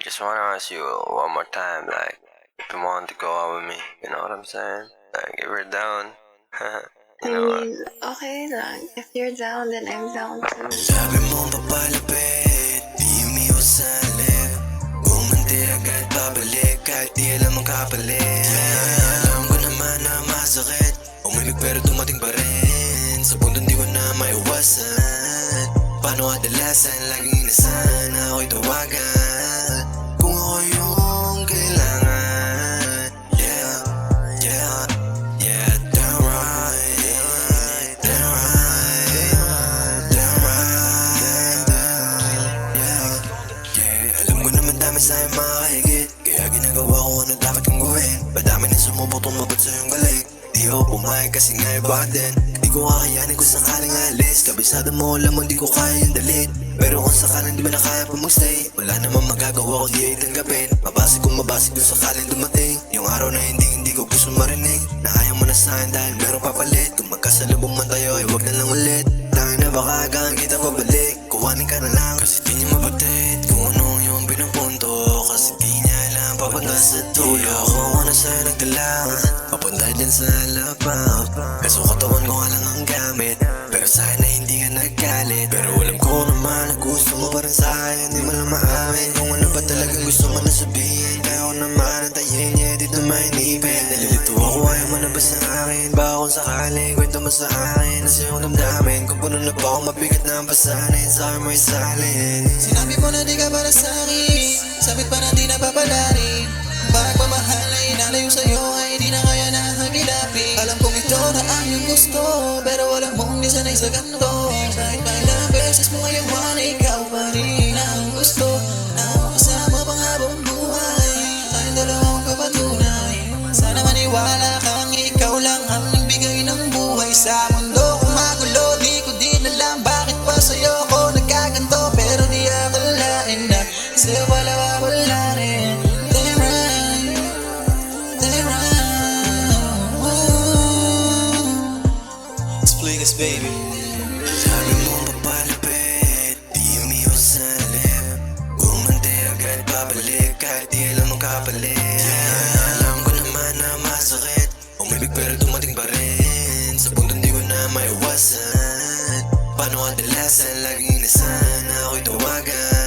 just wanna ask you one more time, like, if you want to go out with me, you know what I'm saying? Like, if you're down, you know what? Okay lang. If you're down, then I'm down too. Sabi mo papalapit, di umiwas sa lip. Gumanti agad babalik, kahit di alam ang kapalit. Alam ko naman na masakit, umibig pero dumating pa rin. Sa punto di ko na maiwasan. Paano kadalasan, laging inasahan na ako'y tawagan kung ako yung kailangan. Yeah, yeah, yeah, damn right, damn right, damn right, yeah, yeah. Alam ko naman dami sa'yo makakahigit, kaya ginagawa ko ano dapat kong gawin. Madami na sumubok tumabot sa'yong galing. Di ako pumayag kasi nga'y bakit din. Di ko kakayanin kung sakaling alis. Kabisado mo alam mo di ko kaya yung dalit. Pero kung sakaling di ba na kaya pa magstay, wala namang magagawa ko di ay tanggapin. Mabasig kung mabasig kung sakaling dumating yung araw na hindi ko gusto marinig. Na ayaw mo na sa'kin dahil meron papalit. Kung magkasalubong man tayo ay wag na lang ulit. Tayo na baka hanggang kita pabalik. Kuhanin ka na lang kasi di niya mabatid kung ano yung pinapunto. Kasi di niya alam papunta sa tulo. Ako na sa'yo nagdala, papunta din sa lapap. Kaso katawan ko nga lang ang gamit, pero sana hindi ka naggalit. Pero alam ko naman na gusto mo pa rin sa'kin, di mo lang maamin kung ano ba talagang gusto mo na sabihin. Kaya ako naman ang tayin niya, di na mainipin. Nalilito ako, ayaw mo na ba sa akin? Baka kung sakaling kwento mo sa akin na siyang damdamin. Kung puno na ba ako mabigat na ang pasanin, sa'kin mo isalin. Sinabi mo na di ka para sa'kin, sabit pa na di napapalarin. Pagmamahal na inalayo sa'yo ay di na kaya na hagilapin. Alam kong ito na ang iyong gusto, pero alam mong di sanay sa ganito. Kahit pa ilang beses mo ngayon man, ikaw pa rin ang gusto na makasama pang habang buhay. Tayong dalawang kapatunay, sana maniwala kang ikaw lang ang nagbigay ng buhay sa mundo. Kung magulo, di ko din alam bakit pa sa'yo ko nagkaganto. Pero di akalain na sa'yo wala rin. Please, baby. Sabi mo papalapit, di umiwas sa lip. Gumanti agad babalik, kahit di alam ang kapalit. Alam ko naman na masakit, umibig pero dumating pa rin. Sa puntong di ko na maiwasan. Paano kadalasan, laging inasahan na ako'y tawagan